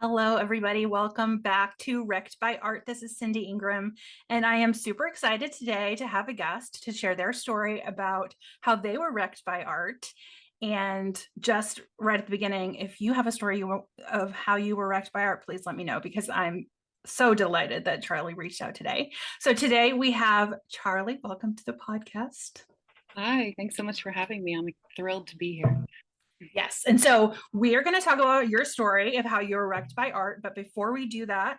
Hello, everybody. Welcome back to Wrecked by Art. This is Cindy Ingram, and I am super excited today to have a guest to share their story about how they were wrecked by art. And just right at the beginning, if you have a story of how you were wrecked by art, please let me know because I'm so delighted that Charli reached out today. So today we have Charli. Welcome to the podcast. Hi, thanks so much for having me. I'm thrilled to be here. Yes. And so we are going to talk about your story of how you were wrecked by art. But before we do that,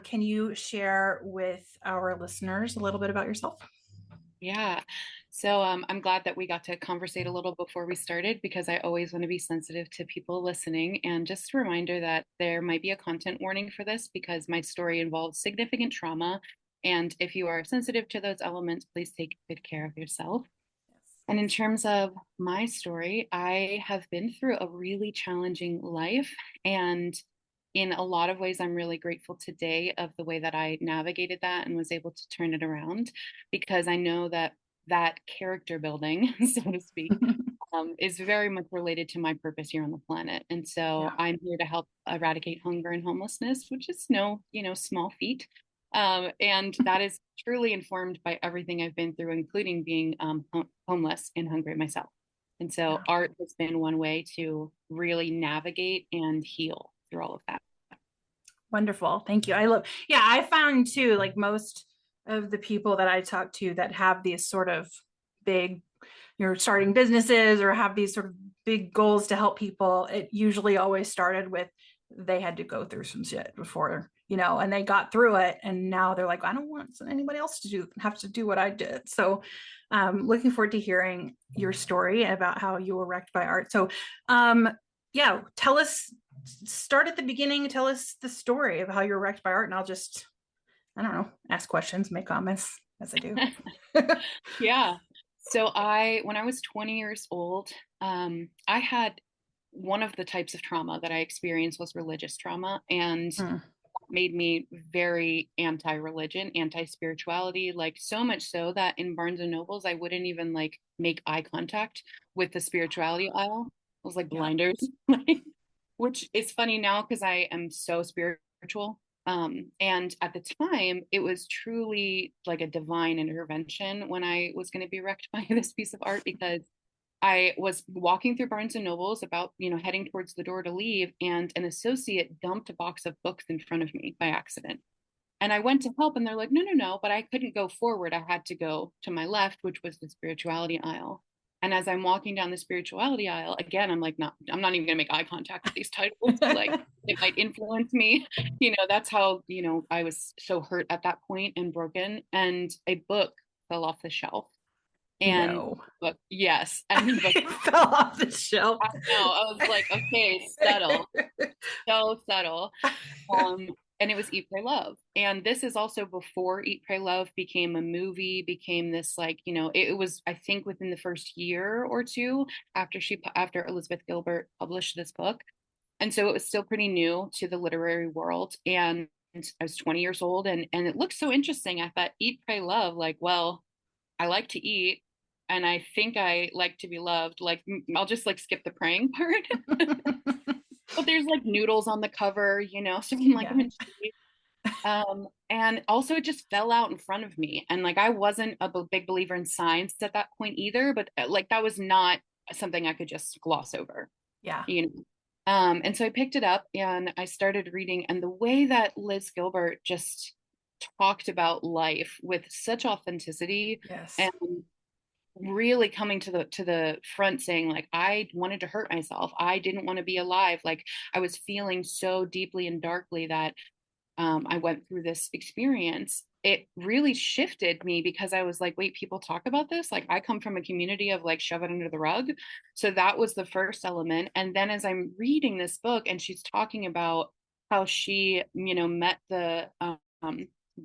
can you share with our listeners a little bit about yourself? Yeah. So I'm glad that we got to conversate a little before we started because I always want to be sensitive to people listening. And just a reminder that there might be a content warning for this because my story involves significant trauma. And if you are sensitive to those elements, please take good care of yourself. And in terms of my story, I have been through a really challenging life. And in a lot of ways, I'm really grateful today of the way that I navigated that and was able to turn it around because I know that that character building, so to speak, is very much related to my purpose here on the planet. And so Yeah. I'm here to help eradicate hunger and homelessness, which is no small feat. And that is truly informed by everything I've been through, including being homeless and hungry myself. And so Yeah. art has been one way to really navigate and heal through all of that. Wonderful. Thank you. Yeah, I found too, like most of the people that I talk to that have these sort of big, starting businesses or have these sort of big goals to help people, it usually always started with they had to go through some shit before, and they got through it. And now they're like, I don't want anybody else to have to do what I did. So looking forward to hearing your story about how you were wrecked by art. So yeah, tell us, start at the beginning, tell us the story of how you're wrecked by art, and I'll just, I don't know, ask questions, make comments as I do. Yeah. When I was 20 years old, I had one of the types of trauma that I experienced was religious trauma, and Mm. made me very anti-religion, anti-spirituality, like so much so that in Barnes and Nobles, I wouldn't even like make eye contact with the spirituality aisle. It was like Yeah. blinders, which is funny now because I am so spiritual. And at the time, it was truly like a divine intervention when I was going to be wrecked by this piece of art because I was walking through Barnes and Nobles heading towards the door to leave, and an associate dumped a box of books in front of me by accident. And I went to help, and they're like, no, no, no, but I couldn't go forward. I had to go to my left, which was the spirituality aisle. And as I'm walking down the spirituality aisle, again, I'm not even gonna make eye contact with these titles. Like it might influence me. That's how, I was so hurt at that point and broken. And a book fell off the shelf. And No. book, yes. And the book, It fell off the shelf. I know, I was like, okay, settle, so settle. Um, and it was Eat, Pray, Love. And this is also before Eat, Pray, Love became a movie, became this like, it was, I think within the first year or two after Elizabeth Gilbert published this book. And so it was still pretty new to the literary world. And I was 20 years old and it looked so interesting. I thought Eat, Pray, Love, like, well, I like to eat and I think I like to be loved. Like I'll just like skip the praying part. But there's like noodles on the cover, so I'm like, Yeah. I'm intrigued. And also it just fell out in front of me. And like I wasn't a big believer in science at that point either, but like that was not something I could just gloss over, Yeah. you know. And so I picked it up and I started reading, and the way that Liz Gilbert just talked about life with such authenticity Yes. and really coming to the front saying like I wanted to hurt myself, I didn't want to be alive, like I was feeling so deeply and darkly that I went through this experience. It really shifted me because I was like, wait, people talk about this, like I come from a community of like shove it under the rug. So that was the first element. And then as I'm reading this book and she's talking about how she met the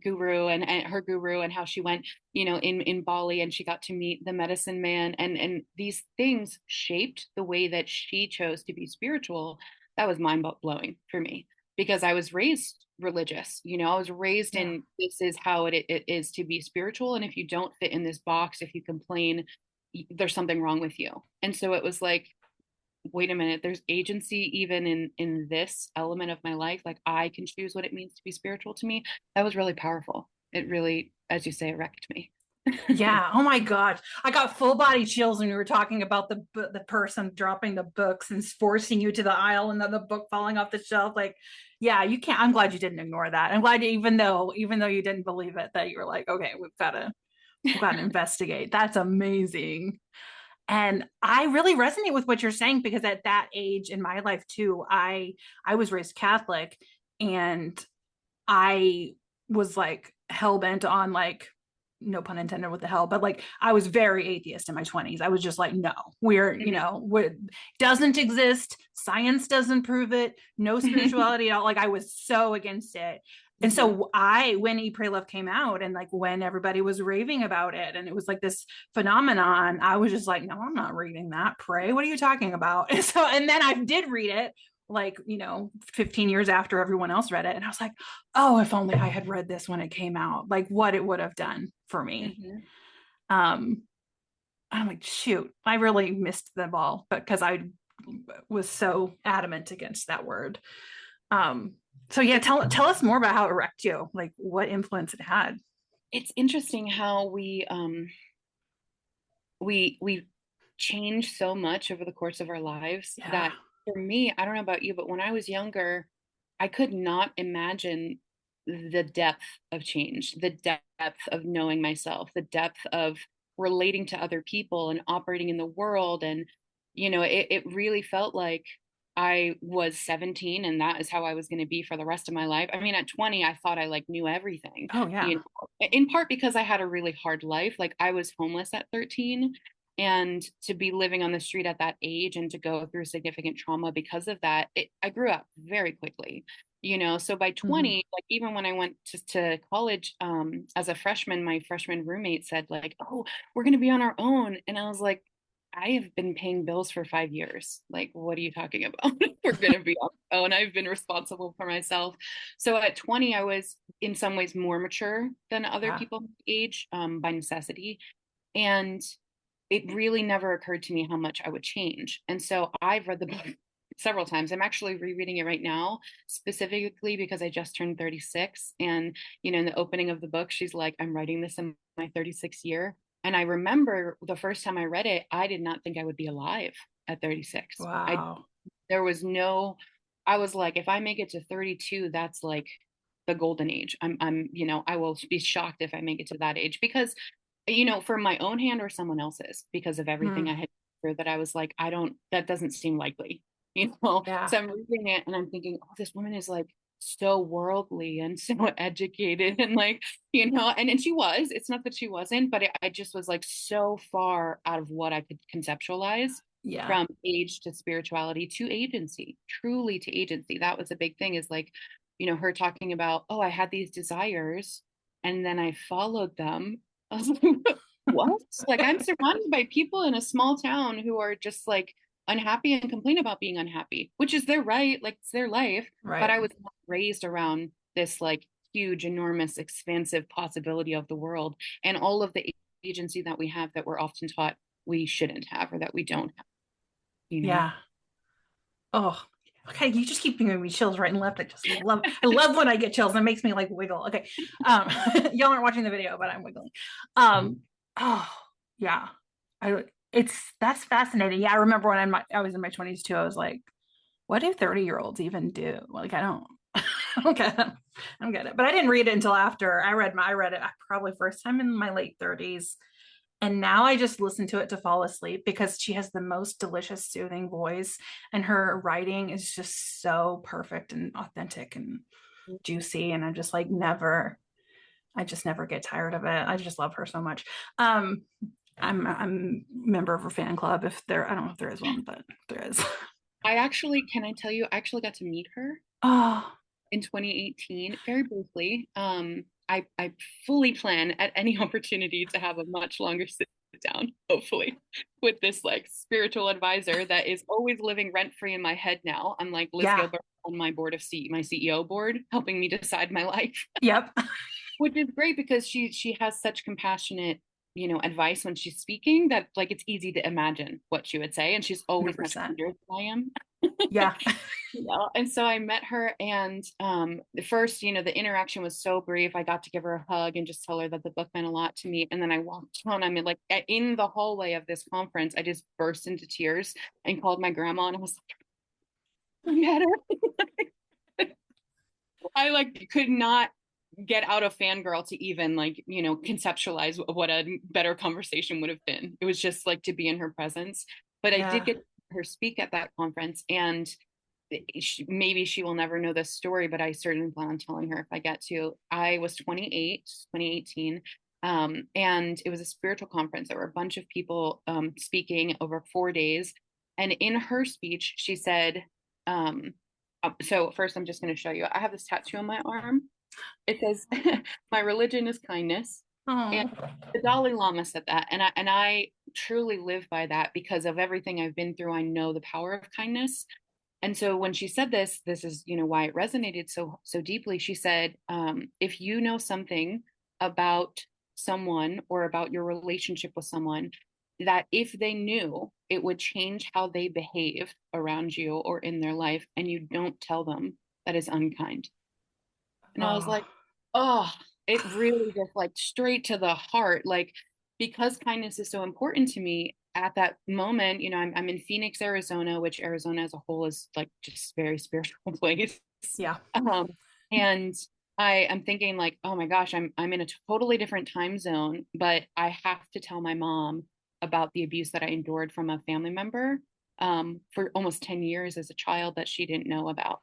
guru and her guru, and how she went in Bali and she got to meet the medicine man, and these things shaped the way that she chose to be spiritual. That was mind blowing for me because I was raised religious. I was raised Yeah. in this is how it is to be spiritual, and if you don't fit in this box, if you complain, there's something wrong with you. And so it was like wait a minute, there's agency even in this element of my life. Like I can choose what it means to be spiritual to me. That was really powerful. It really, as you say, it wrecked me. Yeah. Oh my gosh. I got full body chills when we were talking about the person dropping the books and forcing you to the aisle and then the book falling off the shelf. Like, yeah, you can't. I'm glad you didn't ignore that. I'm glad even though you didn't believe it, that you were like, okay, we've got to investigate. That's amazing. And I really resonate with what you're saying because at that age in my life too, I was raised Catholic and I was like hell bent on like no pun intended with the hell, but like I was very atheist in my 20s. I was just like, no, we're doesn't exist. Science doesn't prove it. No spirituality at all. Like I was so against it. And Mhm. so when Eat, Pray, Love came out and like when everybody was raving about it and it was like this phenomenon, I was just like, no, I'm not reading that. Pray, what are you talking about? And then I did read it like 15 years after everyone else read it, and I was like, oh, if only I had read this when it came out, like what it would have done for me. Mhm. um I'm like, shoot, I really missed the ball because I was so adamant against that word. um so yeah, tell us more about how it wrecked you, like what influence it had. It's interesting how we change so much over the course of our lives Yeah. that for me, I don't know about you, but when I was younger, I could not imagine the depth of change, the depth of knowing myself, the depth of relating to other people and operating in the world. And, it really felt like I was 17 and that is how I was going to be for the rest of my life. I mean, at 20, I thought I like knew everything, Oh yeah. in part because I had a really hard life. Like I was homeless at 13, and to be living on the street at that age and to go through significant trauma because of that, I grew up very quickly. So by Mm-hmm. 20, like even when I went to college, as a freshman, my freshman roommate said like, oh, we're going to be on our own. And I was like, I have been paying bills for 5 years. Like, what are you talking about? We're going to be on our own. I've been responsible for myself. So at 20, I was in some ways more mature than other Yeah. people my age, by necessity. And it really never occurred to me how much I would change. And so I've read the book several times. I'm actually rereading it right now, specifically because I just turned 36. And, in the opening of the book, she's like, I'm writing this in my 36th year. And I remember the first time I read it, I did not think I would be alive at 36. Wow. There was no, I was like, if I make it to 32, that's like the golden age. I will be shocked if I make it to that age because, for my own hand or someone else's, because of everything Mm. I had through, that I was like, that doesn't seem likely, Yeah. So I'm reading it and I'm thinking, oh, this woman is like so worldly and so educated and like, and she was, it's not that she wasn't, but I just was like so far out of what I could conceptualize, Yeah. from age to spirituality to agency, truly to agency. That was a big thing, is like, her talking about, oh, I had these desires and then I followed them. I was like, what? Like, I'm surrounded by people in a small town who are just like unhappy and complain about being unhappy, which is their right, like it's their life. But Right. I was not raised around this like huge, enormous, expansive possibility of the world and all of the agency that we have that we're often taught we shouldn't have or that we don't have, you know? Yeah. Oh, okay. You just keep giving me chills right and left. I love when I get chills. It makes me like wiggle. Okay. Um, y'all aren't watching the video, but I'm wiggling. Oh yeah. That's fascinating. Yeah, I remember when I was in my 20s too. I was like, what do 30-year-olds even do? Like, I don't I don't get it. I don't get it. But I didn't read it until after I read it probably first time in my late 30s. And now I just listen to it to fall asleep because she has the most delicious, soothing voice, and her writing is just so perfect and authentic and juicy. And I'm just like, I just never get tired of it. I just love her so much. Um, I'm a member of her fan club. If there, I don't know if there is one, but there is. Can I tell you, I actually got to meet her Oh, in 2018, very briefly. I fully plan at any opportunity to have a much longer sit down, hopefully, with this like spiritual advisor that is always living rent free in my head now. I'm like Liz yeah. Gilbert on my my CEO board, helping me decide my life, Yep. which is great because she has such compassionate, advice when she's speaking, that like it's easy to imagine what she would say, and she's always much 100%. kinder than I am. Yeah. And so I met her, and the first, the interaction was so brief. I got to give her a hug and just tell her that the book meant a lot to me. And then I walked on. I mean, like in the hallway of this conference, I just burst into tears and called my grandma, and I was like, I met her. I like could not get out of fangirl to even like, conceptualize what a better conversation would have been. It was just like to be in her presence. But I did Yeah. get her speak at that conference, and maybe she will never know this story, but I certainly plan on telling her if I get to. I was 28, 2018. And it was a spiritual conference. There were a bunch of people speaking over 4 days. And in her speech, she said, so first I'm just going to show you. I have this tattoo on my arm. It says, my religion is kindness. And Oh, the Dalai Lama said that. And I truly live by that because of everything I've been through. I know the power of kindness. And so when she said this is, why it resonated so deeply. She said, if you know something about someone or about your relationship with someone, that if they knew, it would change how they behave around you or in their life, and you don't tell them, that is unkind. And I was oh, like, oh, it really just like straight to the heart. Like, because kindness is so important to me at that moment, I'm in Phoenix, Arizona, which Arizona as a whole is like just very spiritual place. yeah. Um, and I am thinking like, oh my gosh, I'm in a totally different time zone, but I have to tell my mom about the abuse that I endured from a family member for almost 10 years as a child that she didn't know about.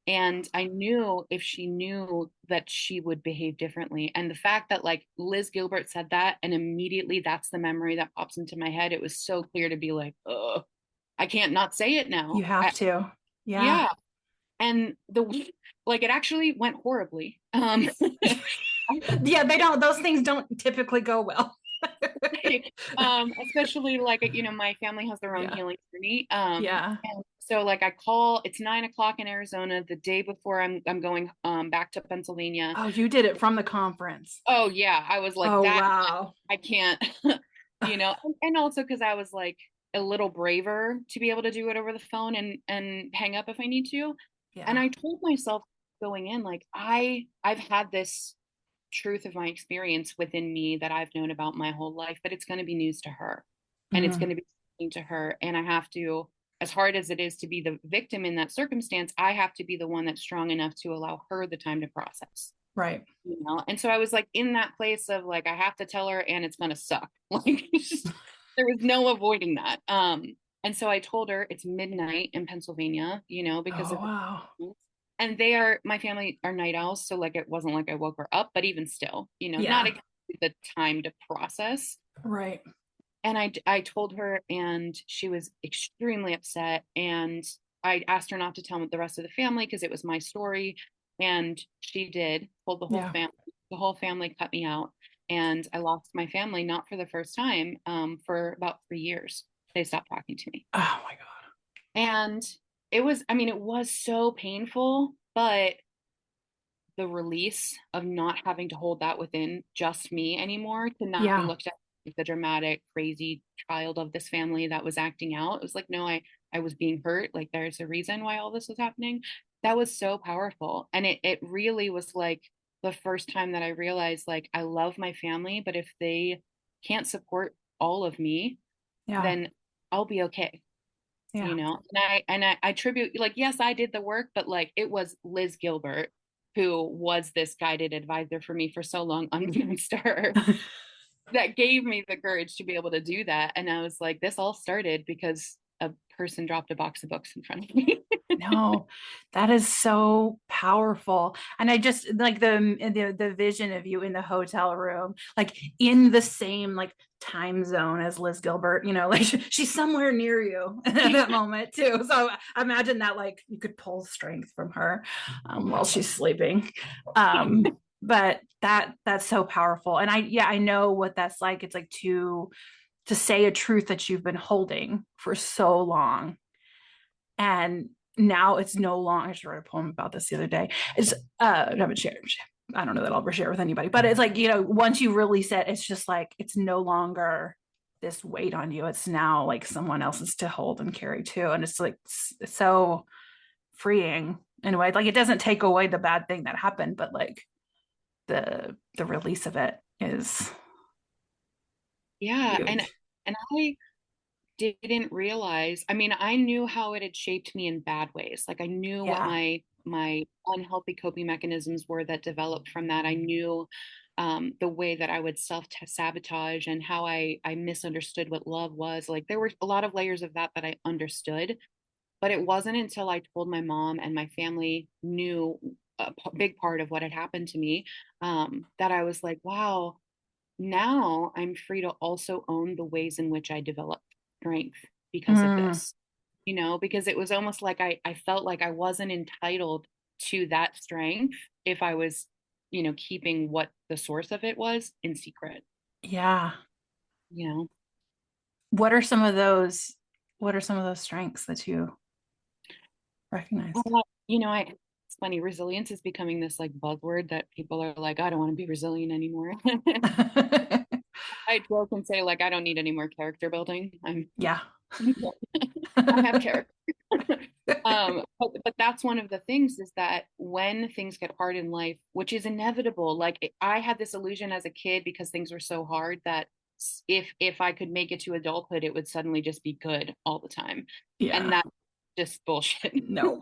And I knew if she knew that she would behave differently. And the fact that like Liz Gilbert said that, and immediately that's the memory that pops into my head, it was so clear to be like, oh, I can't not say it You now. have to. Yeah. Yeah. And like it actually went horribly. Yeah, they don't, those things don't typically go well. Especially like, my family has their own Yeah. healing journey. Yeah. And so like I call, it's 9 o'clock in Arizona the day before I'm going back to Pennsylvania. Oh, you did it from the conference. Oh yeah, I was like Oh, that. wow. I can't, and also because I was like a little braver to be able to do it over the phone and hang up if I need to. And Yeah. I told myself going in like I've had this truth of my experience within me that I've known about my whole life, but it's going to be news to her, and it's Mhm. going to be something to her, and I have to. As hard as it is to be the victim in that circumstance, I have to be the one that's strong enough to allow her the time to process. Right. And so I was like in that place of like I have to tell her and it's gonna suck. Like there was no avoiding that. And so I told her it's midnight in Pennsylvania, because Oh, of wow. and my family are night owls, so like it wasn't like I woke her up, but even still, not Yeah. exactly the time to process. Right. And I told her, and she was extremely upset, and I asked her not to tell the rest of the family because it was my story. And she did, told the whole Yeah. family. The whole family cut me out. And I lost my family, not for the first time, for about 3 years. They stopped talking to me. Oh my God. And it was so painful, but the release of not having to hold that within just me anymore, to not be Yeah. looked at like the dramatic, crazy child of this family that was acting out. It was like, no, I was being hurt. Like there's a reason why all this was happening. That was so powerful. And it really was like the first time that I realized like I love my family, but if they can't support all of me, Yeah. then I'll be okay. Yeah. And I attribute like, yes, I did the work, but like it was Liz Gilbert who was this guided advisor for me for so long, unbeknownst to her, that gave me the courage to be able to do that. And I was like, this all started because a person dropped a box of books in front of me. No, that is so powerful. And I just like the vision of you in the hotel room, like in the same like time zone as Liz Gilbert, like she's somewhere near you at that moment too. So I imagine that like you could pull strength from her while she's sleeping. But that's so powerful. And I know what that's like. It's like to say a truth that you've been holding for so long, and now it's no longer. I just wrote a poem about this the other day. It's I haven't shared, I don't know that I'll ever share with anybody, but it's like, once you release it, it's just like, it's no longer this weight on you. It's now like someone else's to hold and carry too. And it's like, it's so freeing in a way. Like it doesn't take away the bad thing that happened, but like the release of it is Yeah. And, huge. and I didn't realize, I mean, I knew how it had shaped me in bad ways. Like I knew what Yeah. my unhealthy coping mechanisms were that developed from that. I knew the way that I would self-sabotage and how I misunderstood what love was. Like there were a lot of layers of that that I understood, but it wasn't until I told my mom and my family knew big part of what had happened to me, that I was like, wow, now I'm free to also own the ways in which I developed strength because of Mm, this, because it was almost like I felt like I wasn't entitled to that strength if I was, keeping what the source of it was in secret, yeah. you know. What are some of those, what are some of those strengths that you recognized? It's funny, resilience is becoming this like buzzword that people are like, I don't want to be resilient anymore. I joke and say like I don't need any more character building. Yeah. I have character. But that's one of the things is that when things get hard in life, which is inevitable, like I had this illusion as a kid because things were so hard that if I could make it to adulthood, it would suddenly just be good all the time. And Yeah. that's just bullshit. No.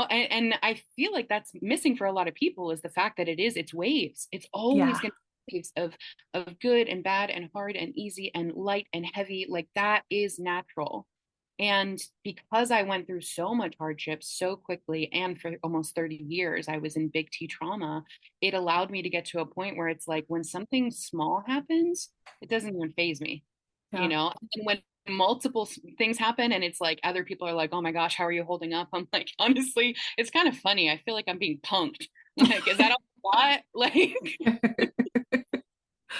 And I feel like that's missing for a lot of people is the fact that it's waves. It's always Yeah. going to be waves of good and bad and hard and easy and light and heavy. Like that is natural. And because I went through so much hardship so quickly and for almost 30 years, I was in big T trauma, it allowed me to get to a point where it's like when something small happens, it doesn't even faze me, Yeah. And when multiple things happen and it's like other people are like, oh my gosh, how are you holding up? I'm like, honestly, it's kind of funny. I feel like I'm being punked. Like, is that a lot? Like,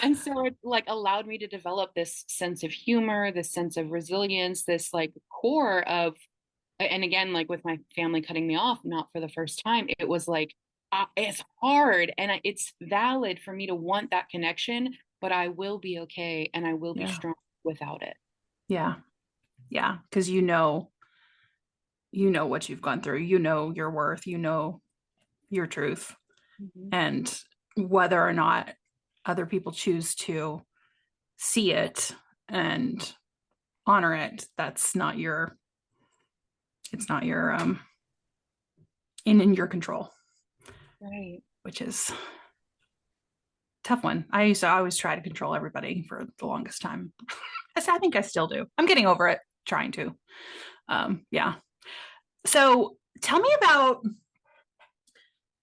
and so it like allowed me to develop this sense of humor, this sense of resilience, this like core of, and again, like with my family cutting me off, not for the first time, it was like, it's hard and it's valid for me to want that connection, but I will be okay and I will be Yeah. strong without it. Yeah. Yeah. Because you know what you've gone through, your worth, your truth. Mhm. And whether or not other people choose to see it and honor it, that's not your, it's not your, in your control, Right. which is tough one. I used to always try to control everybody for the longest time. I think I still do. I'm getting over it, trying to. Yeah. So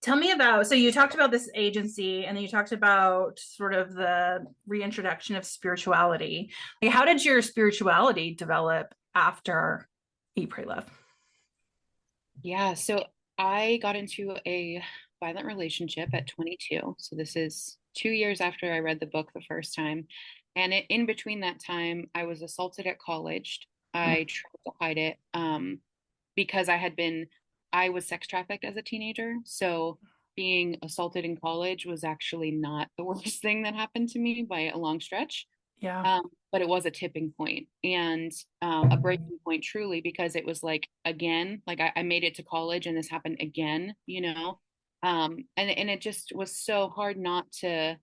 so you talked about this agency and then you talked about sort of the reintroduction of spirituality. Like how did your spirituality develop after Eat, Pray, Love? Yeah. So I got into a violent relationship at 22. So this is 2 years after I read the book the first time. And in between that time, I was assaulted at college. Mm, I tried to hide it because I was sex trafficked as a teenager. So being assaulted in college was actually not the worst thing that happened to me by a long stretch. yeah. But it was a tipping point and a breaking point truly because it was like again, like I made it to college and this happened again, and it just was so hard not to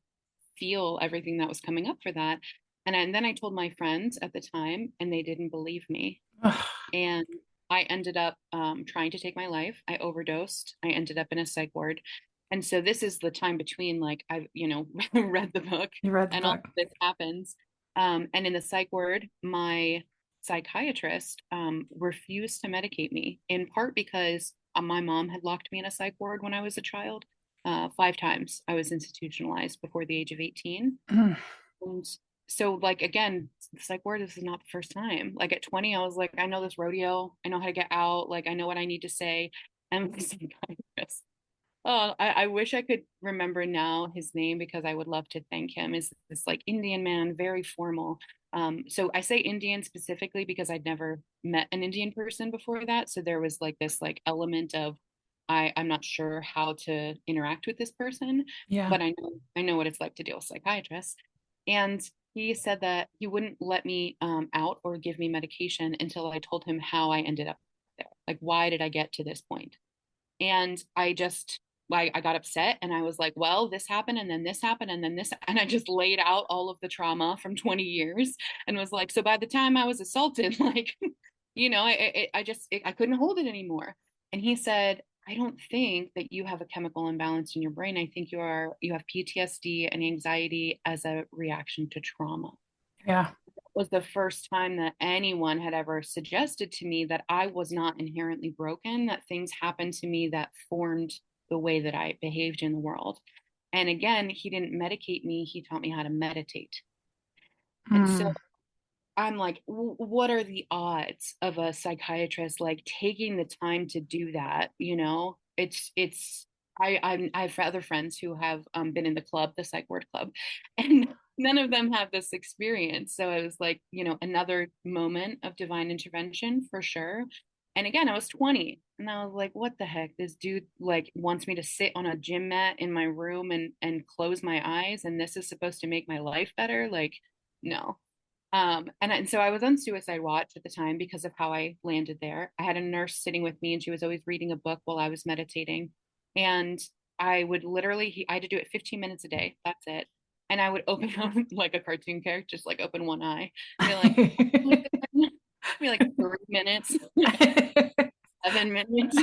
feel everything that was coming up for that. And then I told my friends at the time, and they didn't believe me. And I ended up trying to take my life. I overdosed. I ended up in a psych ward. And so this is the time between like I've, read the book You read the and all book. of this happens. And in the psych ward, my psychiatrist refused to medicate me, in part because my mom had locked me in a psych ward when I was a child. 5 times I was institutionalized before the age of 18. Mm, And so, like, again, it's like, where this is not the first time. Like, at 20, I was like, I know this rodeo. I know how to get out. Like, I know what I need to say. And the psychiatrist, oh, I wish I could remember now his name because I would love to thank him. Is this like Indian man, very formal. So I say Indian specifically because I'd never met an Indian person before that. So there was like this like element of I'm not sure how to interact with this person, Yeah. but I know what it's like to deal with psychiatrists. And he said that he wouldn't let me out or give me medication until I told him how I ended up there. Like, why did I get to this point? And I got upset and I was like, well, this happened and then this happened and then this, and I just laid out all of the trauma from 20 years and was like, so by the time I was assaulted, like, I couldn't hold it anymore. And he said, I don't think that you have a chemical imbalance in your brain. I think you have PTSD and anxiety as a reaction to trauma. Yeah. Was the first time that anyone had ever suggested to me that I was not inherently broken, that things happened to me that formed the way that I behaved in the world. And again, he didn't medicate me, he taught me how to meditate. And so Mm. I'm like, what are the odds of a psychiatrist like taking the time to do that? I have other friends who have been in the club, the psych ward club, and none of them have this experience. So it was like, another moment of divine intervention for sure. And again, I was 20 and I was like, what the heck? This dude like wants me to sit on a gym mat in my room and close my eyes, and this is supposed to make my life better? Like, no. And so I was on suicide watch at the time because of how I landed there. I had a nurse sitting with me and she was always reading a book while I was meditating. And I would literally, I had to do it 15 minutes a day. That's it. And I would open up like a cartoon character, just like open one eye and be like, be like 3 minutes, 7 minutes.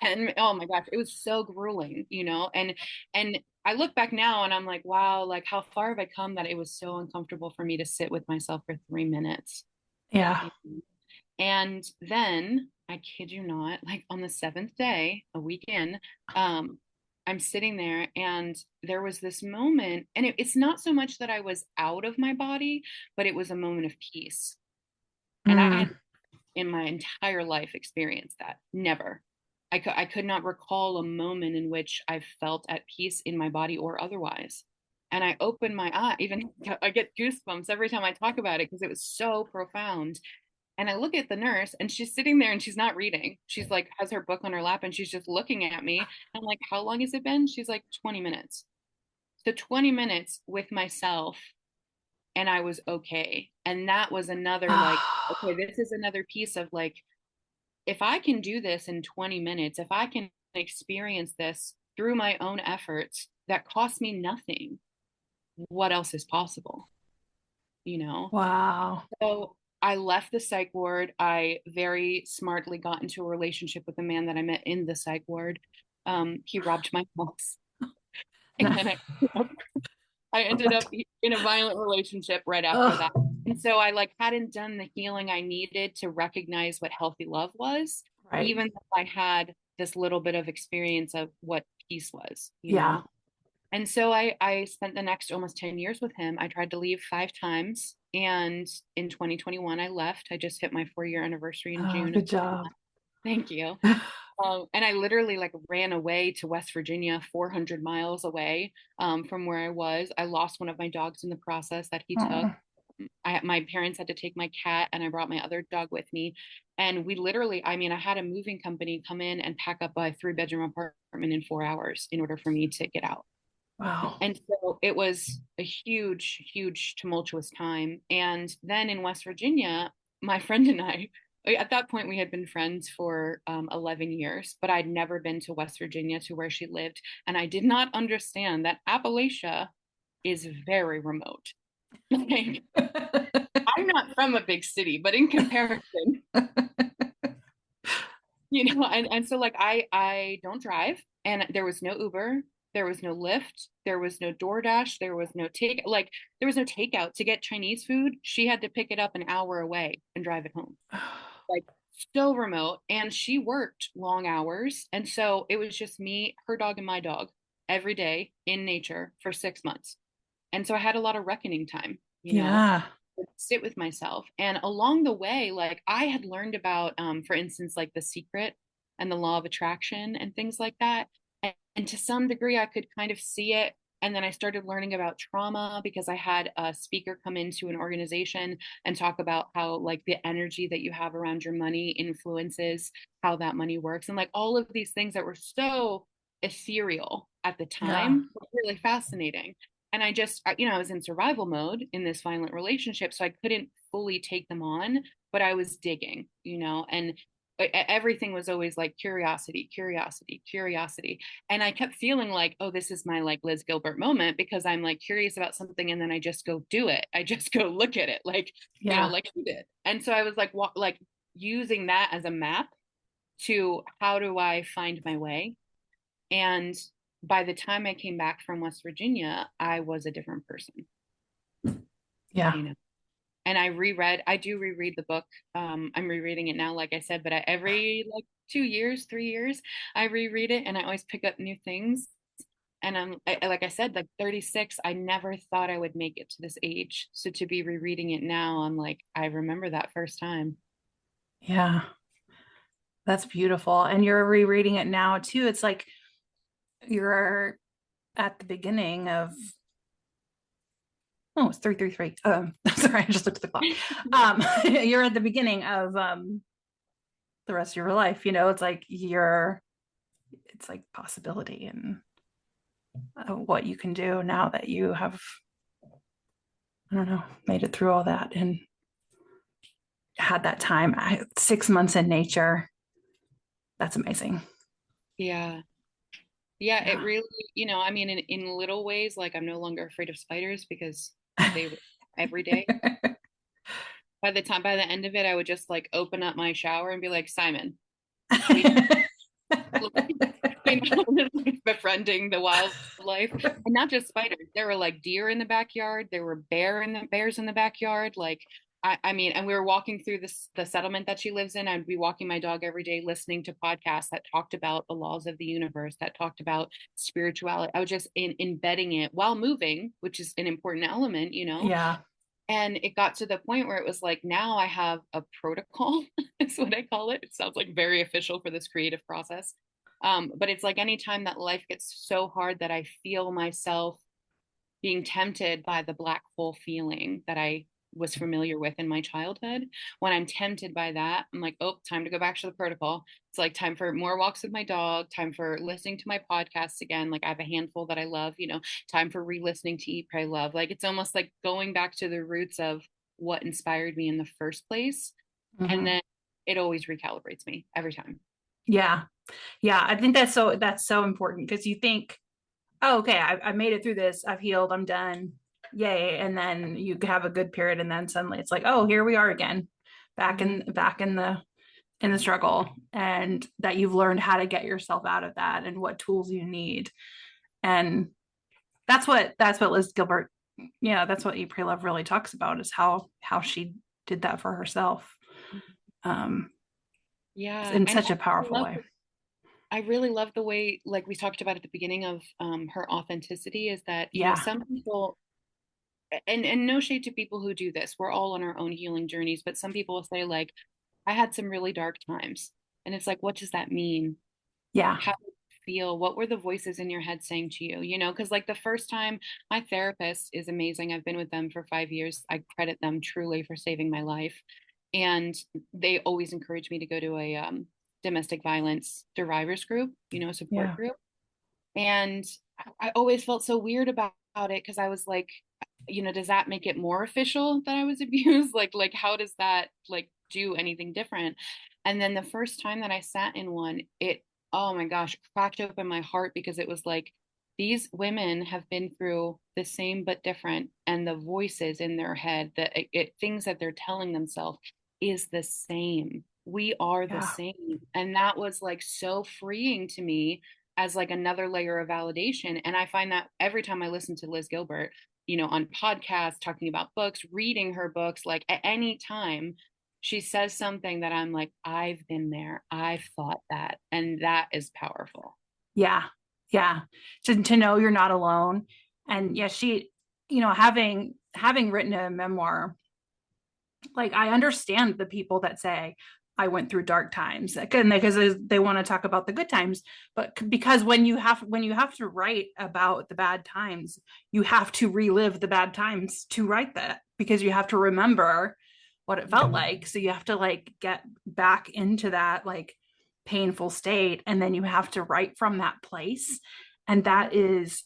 10, oh my gosh, it was so grueling, and I look back now and I'm like, wow, like how far have I come that it was so uncomfortable for me to sit with myself for 3 minutes. Yeah. And then I kid you not, like on the seventh day, a week in, I'm sitting there and there was this moment, and it's not so much that I was out of my body, but it was a moment of peace. And I Mm. had in my entire life experienced that. Never. I could not recall a moment in which I felt at peace in my body or otherwise. And I opened my eye, even I get goosebumps every time I talk about it because it was so profound. And I look at the nurse and she's sitting there and she's not reading. She's like, has her book on her lap and she's just looking at me. I'm like, how long has it been? She's like, 20 minutes. So 20 minutes with myself and I was okay. And that was another like, okay, this is another piece of like, if I can do this in 20 minutes, if I can experience this through my own efforts that cost me nothing, what else is possible? You know? Wow. So I left the psych ward. I very smartly got into a relationship with a man that I met in the psych ward. He robbed my house. And then I ended up in a violent relationship right after that. Oh, And so I like hadn't done the healing I needed to recognize what healthy love was, right. even though I had this little bit of experience of what peace was, Yeah. And so I spent the next almost 10 years with him. I tried to leave 5 times. And in 2021, I left. I just hit my 4 year anniversary in Oh, June. good job. Thank you. And I literally like ran away to West Virginia, 400 miles away from where I was. I lost one of my dogs in the process that he took. Oh, My parents had to take my cat, and I brought my other dog with me. And we literally, I mean, I had a moving company come in and pack up a 3 bedroom apartment in 4 hours in order for me to get out. wow. And so it was a huge, huge, tumultuous time. And then in West Virginia, my friend and I, at that point, we had been friends for 11 years, but I'd never been to West Virginia to where she lived. And I did not understand that Appalachia is very remote. Like, I'm not from a big city, but in comparison, and so like I don't drive, and there was no Uber, there was no Lyft, there was no DoorDash, there was no takeout. To get Chinese food, she had to pick it up an hour away and drive it home. Like, so remote, and she worked long hours, and so it was just me, her dog, and my dog every day in nature for 6 months. And so I had a lot of reckoning time, Yeah. sit with myself. And along the way, like I had learned about, for instance, like The Secret and the law of attraction and things like that. And to some degree, I could kind of see it And then I started learning about trauma because I had a speaker come into an organization and talk about how like the energy that you have around your money influences how that money works. And like all of these things that were so ethereal at the Yeah. time were really fascinating. And I just, I was in survival mode in this violent relationship. So I couldn't fully take them on, but I was digging, and everything was always like curiosity, curiosity, curiosity. And I kept feeling like, oh, this is my like Liz Gilbert moment because I'm like curious about something and then I just go do it. I just go look at it like, Yeah. like you did. And so I was like, like using that as a map to how do I find my way? And by the time I came back from West Virginia, I was a different person, Yeah. you know. And I do reread the book. I'm rereading it now, like I said, but every like 2 years, 3 years, I reread it and I always pick up new things. And like I said, like 36, I never thought I would make it to this age. So to be rereading it now, I'm like, I remember that first time. Yeah. That's beautiful. And you're rereading it now too. It's like you're at the beginning of, oh, it's 333. Sorry, I just looked at the clock. You're at the beginning of the rest of your life. It's like it's like possibility and what you can do now that you have, I don't know, made it through all that and had that time. 6 months in nature. That's amazing. Yeah. Yeah, it Yeah. really, I mean, in little ways, like I'm no longer afraid of spiders because they were every day. By the end of it, I would just like open up my shower and be like, Simon, we befriending the wildlife, and not just spiders. There were like deer in the backyard. There were bears in the backyard. Like I mean, and we were walking through the settlement that she lives in. I'd be walking my dog every day, listening to podcasts that talked about the laws of the universe, that talked about spirituality. I was just embedding it while moving, which is an important element, Yeah. And it got to the point where it was like, now I have a protocol, is what I call it. It sounds like very official for this creative process. But it's like anytime that life gets so hard that I feel myself being tempted by the black hole feeling that I was familiar with in my childhood. When I'm tempted by that, I'm like, oh, time to go back to the protocol. It's like time for more walks with my dog, time for listening to my podcasts again. Like I have a handful that I love, time for re-listening to Eat, Pray, Love. Like it's almost like going back to the roots of what inspired me in the first place. And Mhm. then it always recalibrates me every time. Yeah. Yeah. I think that's so important because you think, oh, okay, I made it through this. I've healed. I'm done. Yay. And then you have a good period. And then suddenly it's like, oh, here we are again, Mm-hmm. back in the struggle, and that you've learned how to get yourself out of that and what tools you need. And that's what Liz Gilbert, yeah, that's what Eat Pray Love really talks about, is how she did that for herself. Um, Yeah. in And such a I powerful love way. I really love the way, like we talked about at the beginning of her authenticity, is that, Yeah. some people, and no shade to people who do this, we're all on our own healing journeys, but some people will say, like, I had some really dark times. And it's like, what does that mean? Yeah. How do you feel? What were the voices in your head saying to you? Because like the first time, my therapist is amazing. I've been with them for 5 years. I credit them truly for saving my life. And they always encourage me to go to a domestic violence survivors group, support Yeah. group. And I always felt so weird about it because I was like, does that make it more official that I was abused? Like how does that like do anything different? And then the first time that I sat in one, it, oh my gosh, cracked open my heart because it was like these women have been through the same but different, and the voices in their head, that things that they're telling themselves is the same. We are the Yeah. same. And that was like so freeing to me as like another layer of validation. And I find that every time I listen to Liz Gilbert, on podcasts, talking about books, reading her books, like at any time she says something that I'm like, I've been there, I've thought that. And that is powerful. Yeah. Yeah. To know you're not alone. And yeah, she, having written a memoir, like I understand the people that say, I went through dark times, and because they want to talk about the good times, but because when you have to write about the bad times, you have to relive the bad times to write that, because you have to remember what it felt like. So you have to like get back into that like painful state, and then you have to write from that place. And that is,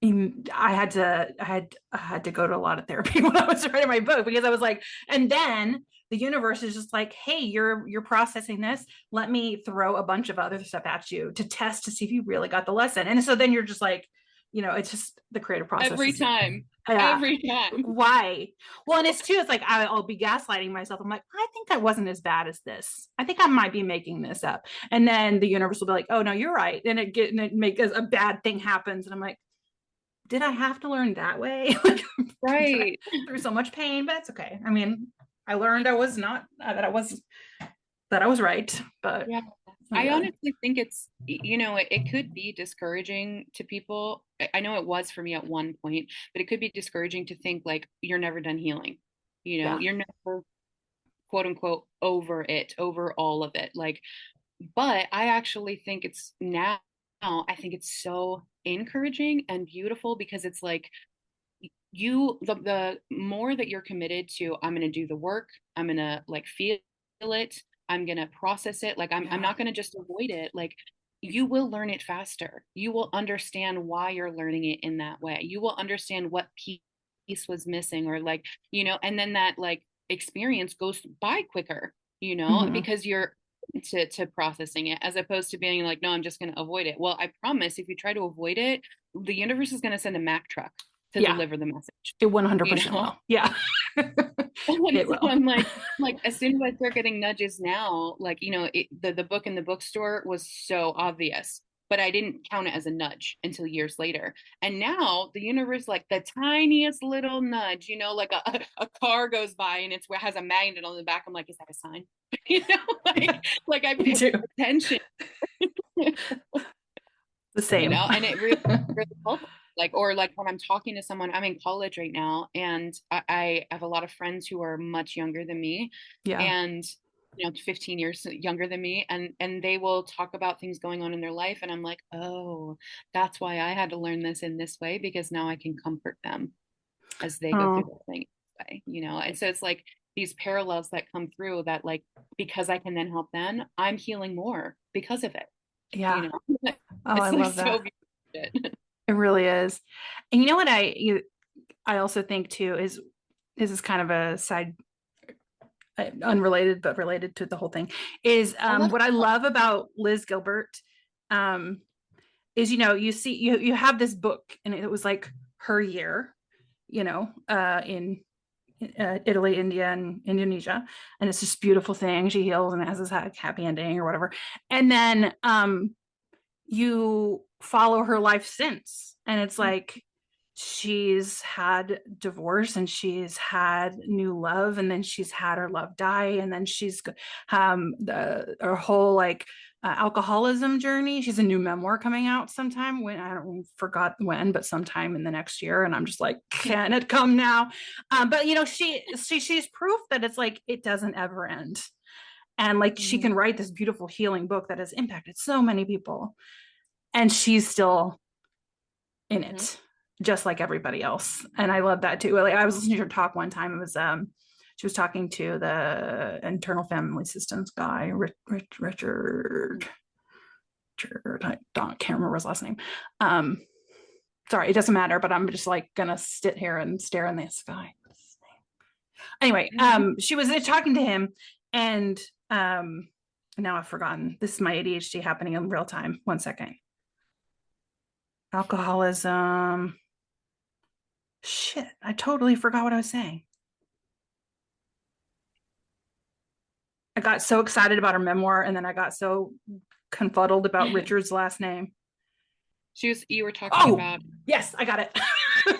I had to go to a lot of therapy when I was writing my book, because I was like, and then the universe is just like, hey, you're processing this. Let me throw a bunch of other stuff at you to test to see if you really got the lesson. And so then you're just like, it's just the creative process. Every time. Yeah. Every time. Why? Well, and it's like I'll be gaslighting myself. I'm like, I think I wasn't as bad as this. I think I might be making this up. And then the universe will be like, oh no, you're right. And it makes a bad thing happens. And I'm like, did I have to learn that way? Right. Through so much pain, but it's okay. I mean, I learned I was not that I was right, but yeah. I honestly think it's, it could be discouraging to people. I know it was for me at one point, but it could be discouraging to think like you're never done healing. You're never, quote unquote, over it, over all of it. Like, but I actually think it's now, I think it's so encouraging and beautiful, because it's like the more that you're committed to, I'm going to do the work, I'm going to like feel it, I'm going to process it, like I'm not going to just avoid it. Like, you will learn it faster, you will understand why you're learning it in that way, you will understand what piece was missing, or like, and then that like experience goes by quicker, because you're to processing it, as opposed to being like, no, I'm just going to avoid it. Well, I promise, if you try to avoid it, the universe is going to send a Mack truck to deliver the message. It 100% will. Yeah. It will. I'm like as soon as I start getting nudges now, like, the book in the bookstore was so obvious, but I didn't count it as a nudge until years later. And now the universe, like the tiniest little nudge, like a car goes by and has a magnet on the back. I'm like, is that a sign? like I pay attention. The same. And it really, really helps. Like, or like when I'm talking to someone, I'm in college right now, and I have a lot of friends who are much younger than me. Yeah. And 15 years younger than me, and they will talk about things going on in their life, and I'm like, oh, that's why I had to learn this in this way, because now I can comfort them as they go through the thing way, and so it's like these parallels that come through, that like, because I can then help them, I'm healing more because of it. Yeah. Oh, I like love that. So beautiful. It really is. And you know what I also think too is, this is kind of a side, unrelated but related to the whole thing, is what I love about Liz Gilbert is, you see you have this book, and it was like her year, in Italy, India, and Indonesia, and it's this beautiful thing. She heals, and it has this happy ending or whatever. And then you follow her life since, and it's like she's had divorce, and she's had new love, and then she's had her love die, and then she's her whole like alcoholism journey. She's a new memoir coming out sometime, when I don't forgot when, but sometime in the next year. And I'm just like, can it come now? But she's proof that it's like, it doesn't ever end. And like, she can write this beautiful healing book that has impacted so many people, and she's still in it, just like everybody else. And I love that too. Like, I was listening to her talk one time. It was she was talking to the internal family systems guy, Richard. I can't remember his last name. Sorry, it doesn't matter, but I'm just like gonna sit here and stare in the sky. Anyway, she was talking to him, and now I've forgotten. This is my ADHD happening in real time. 1 second. Alcoholism. Shit, I totally forgot what I was saying. I got so excited about her memoir, and then I got so confuddled about Richard's last name. You were talking about. Yes, I got it.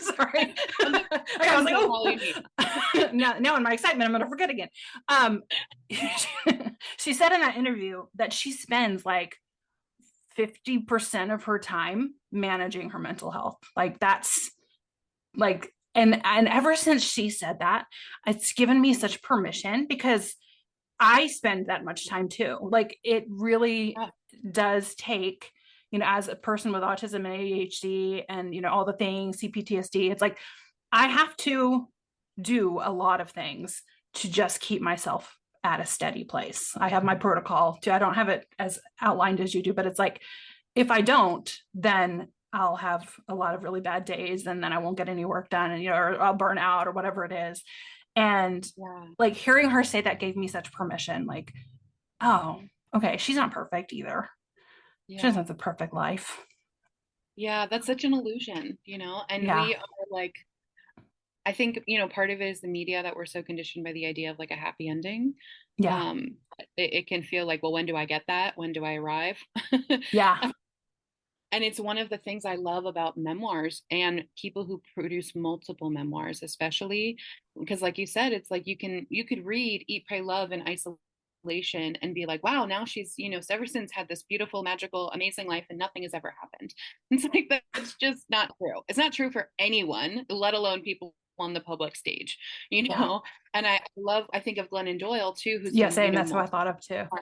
Sorry. I was like, oh. now in my excitement, I'm going to forget again. She said in that interview that she spends like 50% of her time managing her mental health. Like, that's like, and ever since she said that, it's given me such permission, because I spend that much time too. Like it really Yeah. does take, as a person with autism and ADHD and, all the things, CPTSD, it's like I have to do a lot of things to just keep myself at a steady place. I have my protocol too. I don't have it as outlined as you do, but it's like if I don't, then I'll have a lot of really bad days and then I won't get any work done and, or I'll burn out or whatever it is. And Yeah. like hearing her say that gave me such permission. Like, oh, okay, she's not perfect either. She doesn't Yeah. have the perfect life. Yeah, that's such an illusion, and Yeah. we are like, I think, part of it is the media that we're so conditioned by the idea of like a happy ending. Yeah. Um, it can feel like, well, when do I get that? When do I arrive? Yeah. And it's one of the things I love about memoirs and people who produce multiple memoirs, especially because, like you said, it's like you could read Eat, Pray, Love in isolation and be like, wow, now she's, ever since had this beautiful, magical, amazing life and nothing has ever happened. It's like that's just not true. It's not true for anyone, let alone people on the public stage, Yeah. And I think of Glennon Doyle too, who's Yeah. done, Same. That's what I multiple, thought of too.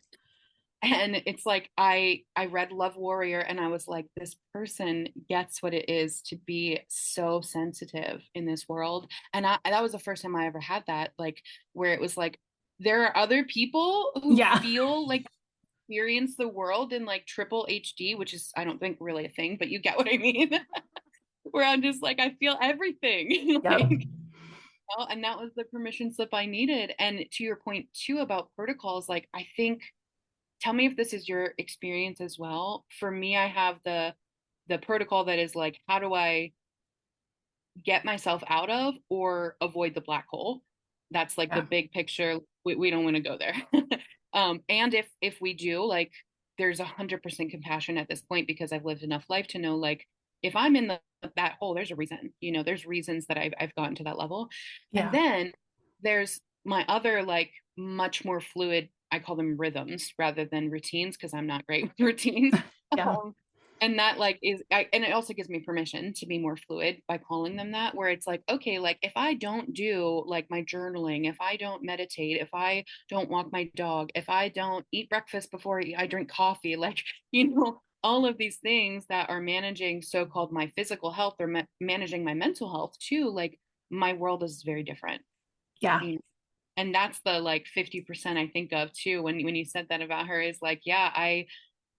and it's like I read Love Warrior and I was like, this person gets what it is to be so sensitive in this world. And that was the first time I ever had that, like, where it was like there are other people who Yeah. feel like experience the world in like triple HD, which is I don't think really a thing, but you get what I mean. Where I'm just like, I feel everything. Yep. Like, and that was the permission slip I needed. And to your point too about protocols, like I think, tell me if this is your experience as well. For me, I have the protocol that is like, how do I get myself out of or avoid the black hole? That's like the Yeah. big picture. We don't want to go there. And if we do, like, there's 100% compassion at this point because I've lived enough life to know, like, if I'm in that hole, there's a reason. There's reasons that I've gotten to that level. And Yeah. then there's my other, like, much more fluid, I call them rhythms rather than routines because I'm not great with routines. Yeah. Um, and that like and it also gives me permission to be more fluid by calling them that, where it's like, okay, like if I don't do like my journaling, if I don't meditate, if I don't walk my dog, if I don't eat breakfast before I drink coffee, like, all of these things that are managing so-called my physical health or managing my mental health too, like my world is very different. Yeah. you know? And that's the like 50% I think of too when you said that about her, is like, yeah,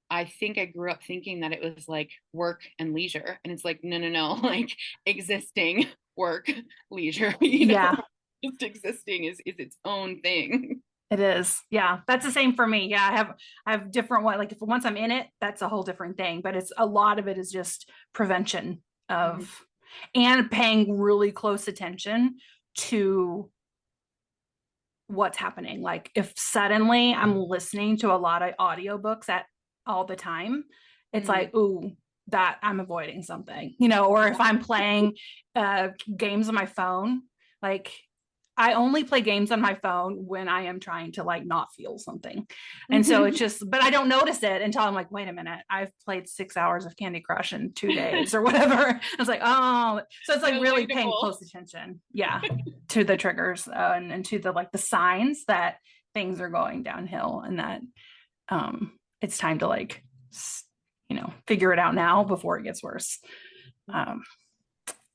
I think I grew up thinking that it was like work and leisure. And it's like, no, no, no, like existing, work, leisure, Yeah. just existing is its own thing. It is. Yeah. That's the same for me. Yeah. I have different one. Like if once I'm in it, that's a whole different thing. But it's a lot of it is just prevention Mhm. of and paying really close attention to what's happening. Like if suddenly I'm listening to a lot of audiobooks at all the time, it's Mhm. like, ooh, that I'm avoiding something, or if I'm playing games on my phone, like I only play games on my phone when I am trying to like not feel something. And so it's just, but I don't notice it until I'm like, wait a minute, I've played 6 hours of Candy Crush in 2 days or whatever. I was like, oh, so it's like really paying Relatable. close attention. Yeah. To the triggers and to the like the signs that things are going downhill and that it's time to like, figure it out now before it gets worse. Um,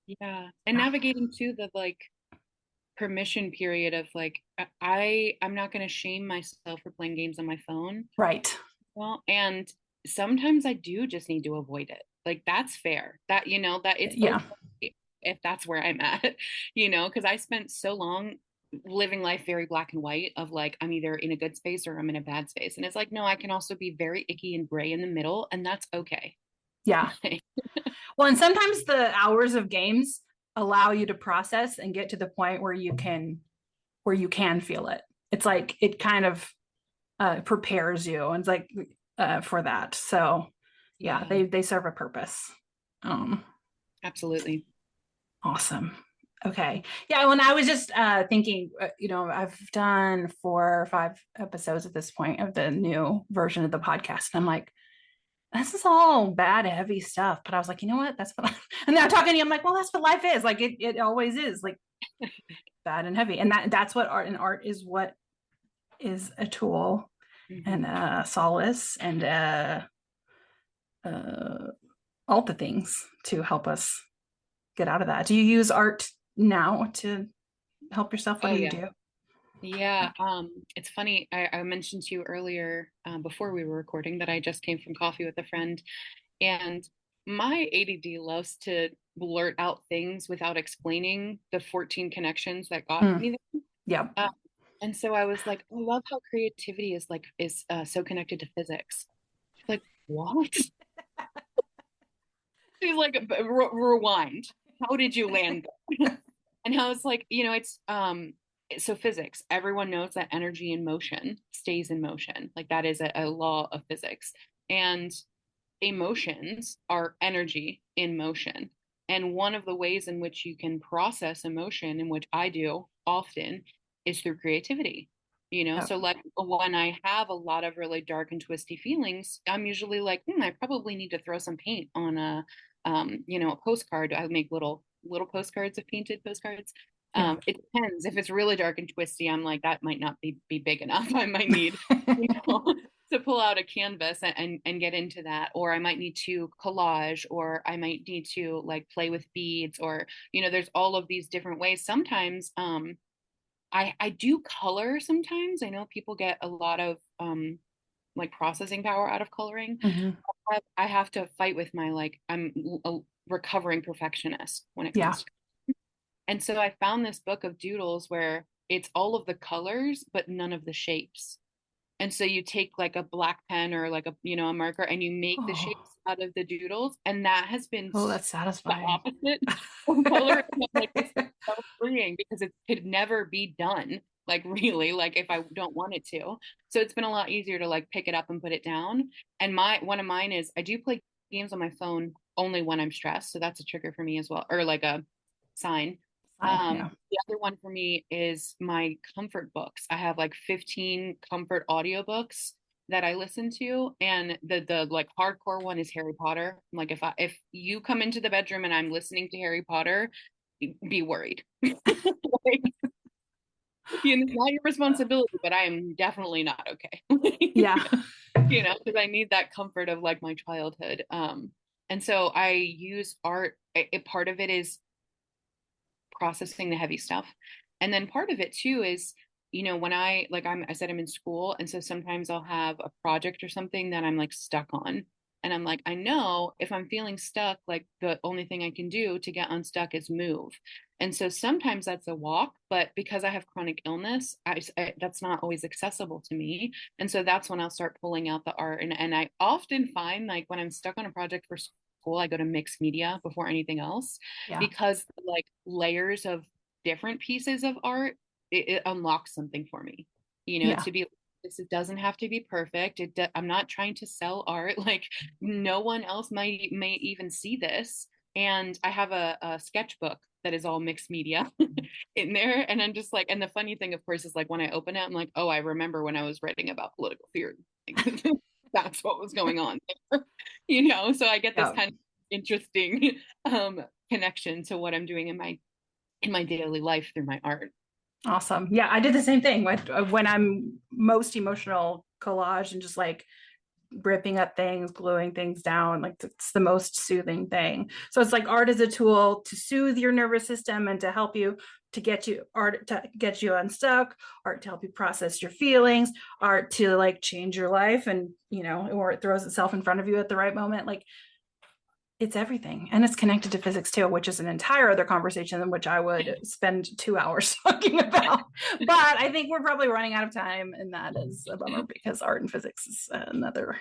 Yeah. And yeah. navigating too the like permission period of like I'm not going to shame myself for playing games on my phone. Right. Well, and sometimes I do just need to avoid it. Like that's fair. That that it's Yeah. okay if that's where I'm at, because I spent so long living life very black and white of like I'm either in a good space or I'm in a bad space. And it's like, no, I can also be very icky and gray in the middle, and that's okay. Yeah. Well, and sometimes the hours of games allow you to process and get to the point where you can feel it. It's like it kind of prepares you and it's like for that. So yeah, Yeah, they serve a purpose. Um, absolutely. awesome. Okay. Yeah, when I was just thinking, I've done 4 or 5 episodes at this point of the new version of the podcast. And I'm like, this is all bad, heavy stuff. But I was like, you know what? That's what and now talking to you, I'm like, well, that's what life is. Like it always is like bad and heavy. And that's what art is what is a tool and Mhm. a solace and uh, all the things to help us get out of that. Do you use art now to help yourself? What Oh do you yeah. do? Yeah, it's funny. I mentioned to you earlier, before we were recording, that I just came from coffee with a friend, and my ADD loves to blurt out things without explaining the 14 connections that got Mm, me there. yeah. And so I was like, I love how creativity is so connected to physics. She's like, what? She's like, Rewind. How did you land there?" And I was like, so physics, everyone knows that energy in motion stays in motion. Like that is a law of physics. And emotions are energy in motion. And one of the ways in which you can process emotion, in which I do often, is through creativity. Yeah. So like when I have a lot of really dark and twisty feelings, I'm usually like, I probably need to throw some paint on a postcard. I make little postcards of painted postcards. Yeah. It depends. If it's really dark and twisty, I'm like, that might not be big enough. I might need, you know, to pull out a canvas and get into that, or I might need to collage, or I might need to like play with beads, or there's all of these different ways. Sometimes I do color. Sometimes I know people get a lot of like processing power out of coloring. Hmm. I have to fight with my, like, I'm a recovering perfectionist when it Yeah. comes to, and so I found this book of doodles where it's all of the colors but none of the shapes. And so you take like a black pen or like a marker, and you make the Oh, shapes out of the doodles. And that has been oh, that's the satisfying. opposite of coloring. I'm like, this is so freeing because it could never be done. Like really, like if I don't want it to. So it's been a lot easier to like pick it up and put it down. And one of mine is I do play games on my phone only when I'm stressed. So that's a trigger for me as well, or like a sign. Fine. Yeah. The other one for me is my comfort books. I have like 15 comfort audiobooks that I listen to, and the like hardcore one is Harry Potter. Like if you come into the bedroom and I'm listening to Harry Potter, be worried. Like, it's not your responsibility, but I am definitely not okay. Yeah. Because I need that comfort of like my childhood. And so I use art. Part of it is processing the heavy stuff. And then part of it too is, when I said I'm in school. And so sometimes I'll have a project or something that I'm like stuck on. And I'm like, I know if I'm feeling stuck, like the only thing I can do to get unstuck is move. And so sometimes that's a walk, but because I have chronic illness, that's not always accessible to me. And so that's when I'll start pulling out the art. And I often find like when I'm stuck on a project for school, I go to mixed media before anything else, Yeah. because like layers of different pieces of art, it unlocks something for me, Yeah. to be this. It doesn't have to be perfect. I'm not trying to sell art. Like no one else may even see this. And I have a sketchbook that is all mixed media in there. And I'm just like, and the funny thing, of course, is like when I open it, I'm like, oh, I remember when I was writing about political theory. Like, that's what was going on there. So I get this Yeah. kind of interesting connection to what I'm doing in my daily life through my art. Awesome. Yeah, I did the same thing when I'm most emotional, collage and just like ripping up things, gluing things down. Like it's the most soothing thing. So it's like art is a tool to soothe your nervous system and to help you to get you art to get you unstuck, art to help you process your feelings, art to like change your life and or it throws itself in front of you at the right moment. Like it's everything, and it's connected to physics too, which is an entire other conversation in which I would spend 2 hours talking about. But I think we're probably running out of time, and that is a bummer because art and physics is another.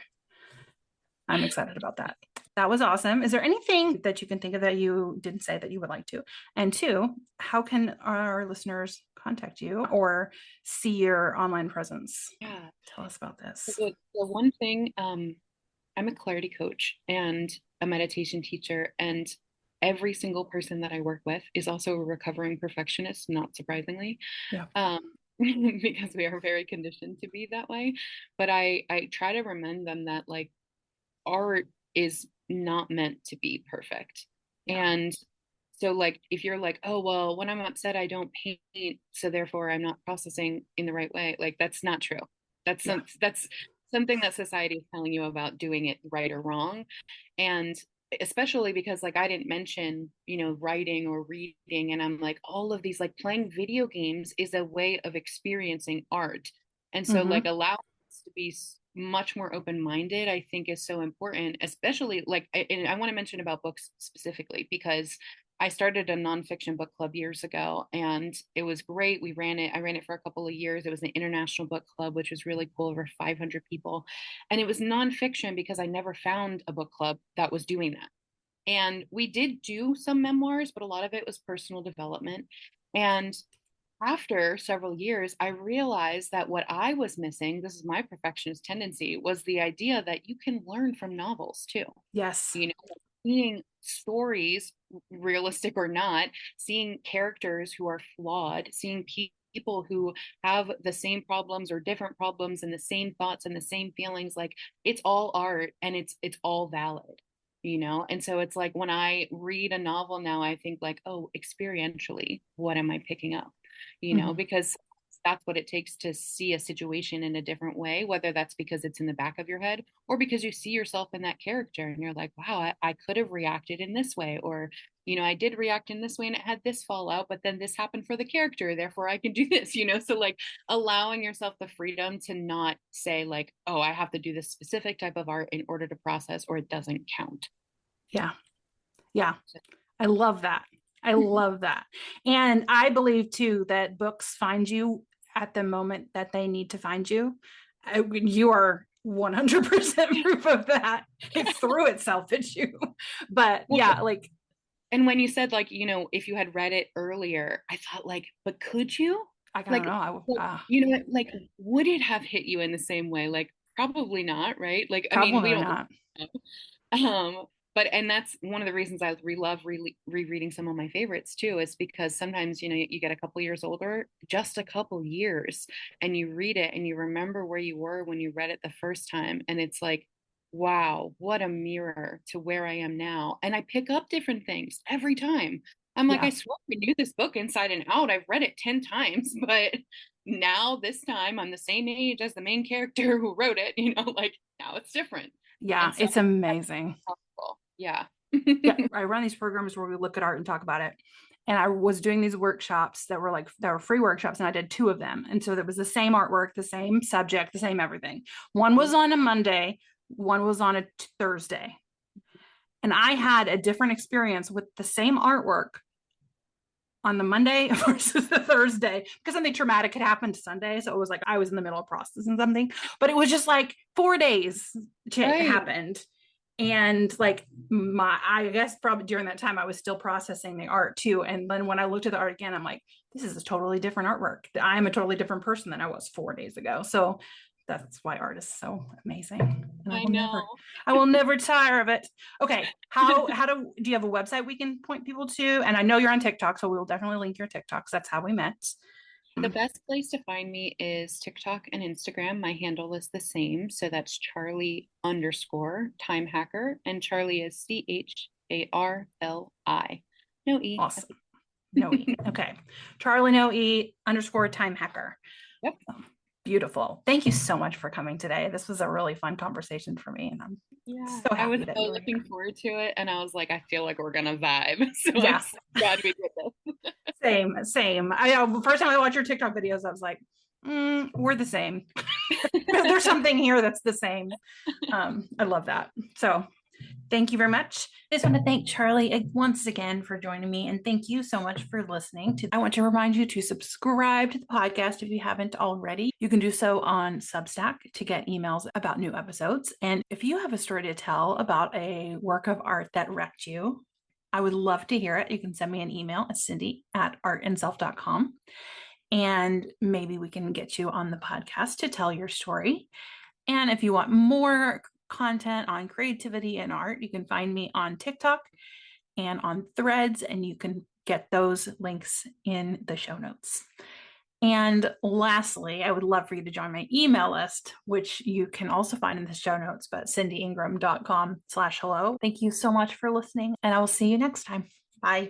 I'm excited about that. That was awesome. Is there anything that you can think of that you didn't say that you would like to? And two, how can our listeners contact you or see your online presence? Yeah. Tell us about this. The one thing, I'm a clarity coach and a meditation teacher, and every single person that I work with is also a recovering perfectionist, not surprisingly, Yeah. because we are very conditioned to be that way. But I try to remind them that like art is not meant to be perfect. Yeah. And So like if you're like, oh well, when I'm upset I don't paint, so therefore I'm not processing in the right way, like that's not true. Yeah. That's something that society is telling you about doing it right or wrong. And especially because like I didn't mention, writing or reading, and I'm like, all of these, like playing video games is a way of experiencing art. And so like Mm-hmm. allowing us to be much more open-minded, I think is so important, especially like, and I want to mention about books specifically because I started a nonfiction book club years ago and it was great. We ran it. I ran it for a couple of years. It was an international book club, which was really cool, over 500 people. And it was nonfiction because I never found a book club that was doing that. And we did do some memoirs, but a lot of it was personal development. And after several years, I realized that what I was missing, this is my perfectionist tendency, was the idea that you can learn from novels too. Yes. Seeing stories, realistic or not, seeing characters who are flawed, seeing people who have the same problems or different problems and the same thoughts and the same feelings, like it's all art and it's all valid. And so it's like when I read a novel now, I think like, oh, experientially, what am I picking up? Mm-hmm. Because that's what it takes to see a situation in a different way, whether that's because it's in the back of your head or because you see yourself in that character and you're like, wow, I could have reacted in this way, or I did react in this way and it had this fallout, but then this happened for the character, therefore I can do this. So like allowing yourself the freedom to not say like, oh, I have to do this specific type of art in order to process or it doesn't count. Yeah. Yeah. I love that. I love that. And I believe too that books find you at the moment that they need to find you. You are 100% proof of that. It threw itself at you. But Well, yeah, like, and when you said like, if you had read it earlier, I thought like, but could you? I don't Like, know. like, would it have hit you in the same way? Like, probably not, right? Like, I mean, we Probably don't not. know. But and that's one of the reasons I love rereading some of my favorites too, is because sometimes, you get a couple years older, just a couple years, and you read it and you remember where you were when you read it the first time. And it's like, wow, what a mirror to where I am now. And I pick up different things every time. I'm like, I Yeah. swear I knew this book inside and out. I've read it 10 times, but now this time I'm the same age as the main character who wrote it, like now it's different. Yeah. And so It's amazing. powerful. Yeah. Yeah. I run these programs where we look at art and talk about it. And I was doing these workshops that were free workshops, and I did two of them. And so there was the same artwork, the same subject, the same everything. One was on a Monday, one was on a Thursday. And I had a different experience with the same artwork on the Monday versus the Thursday because something traumatic had happened Sunday. So it was like I was in the middle of processing something, but it was just like 4 days Right. happened. And like I guess probably during that time I was still processing the art too. And then when I looked at the art again, I'm like, this is a totally different artwork. I'm a totally different person than I was 4 days ago. So that's why art is so amazing. And I know. I will never tire of it. Okay. Do you have a website we can point people to? And I know you're on TikTok, so we will definitely link your TikToks. That's how we met. The best place to find me is TikTok and Instagram. My handle is the same. So that's Charli_time hacker. And Charli is CHARLI. No E. Awesome. No E. Okay. Charli no E _time hacker. Yep. Beautiful. Thank you so much for coming today. This was a really fun conversation for me, and I'm Yeah, so I was happy that so you were looking here. forward to it. And I was like, I feel like we're gonna vibe. So I'm Yeah, so glad we did this. same. The first time I watched your TikTok videos, I was like, we're the same. There's something here that's the same. I love that. So thank you very much. I just want to thank Charli once again for joining me, and thank you so much for listening. I want to remind you to subscribe to the podcast if you haven't already. You can do so on Substack to get emails about new episodes. And if you have a story to tell about a work of art that wrecked you, I would love to hear it. You can send me an email at cindy@artandself.com, and maybe we can get you on the podcast to tell your story. And if you want more content on creativity and art, you can find me on TikTok and on Threads, and you can get those links in the show notes. And lastly, I would love for you to join my email list, which you can also find in the show notes, but cindyingram.com/hello. Thank you so much for listening, and I will see you next time. Bye.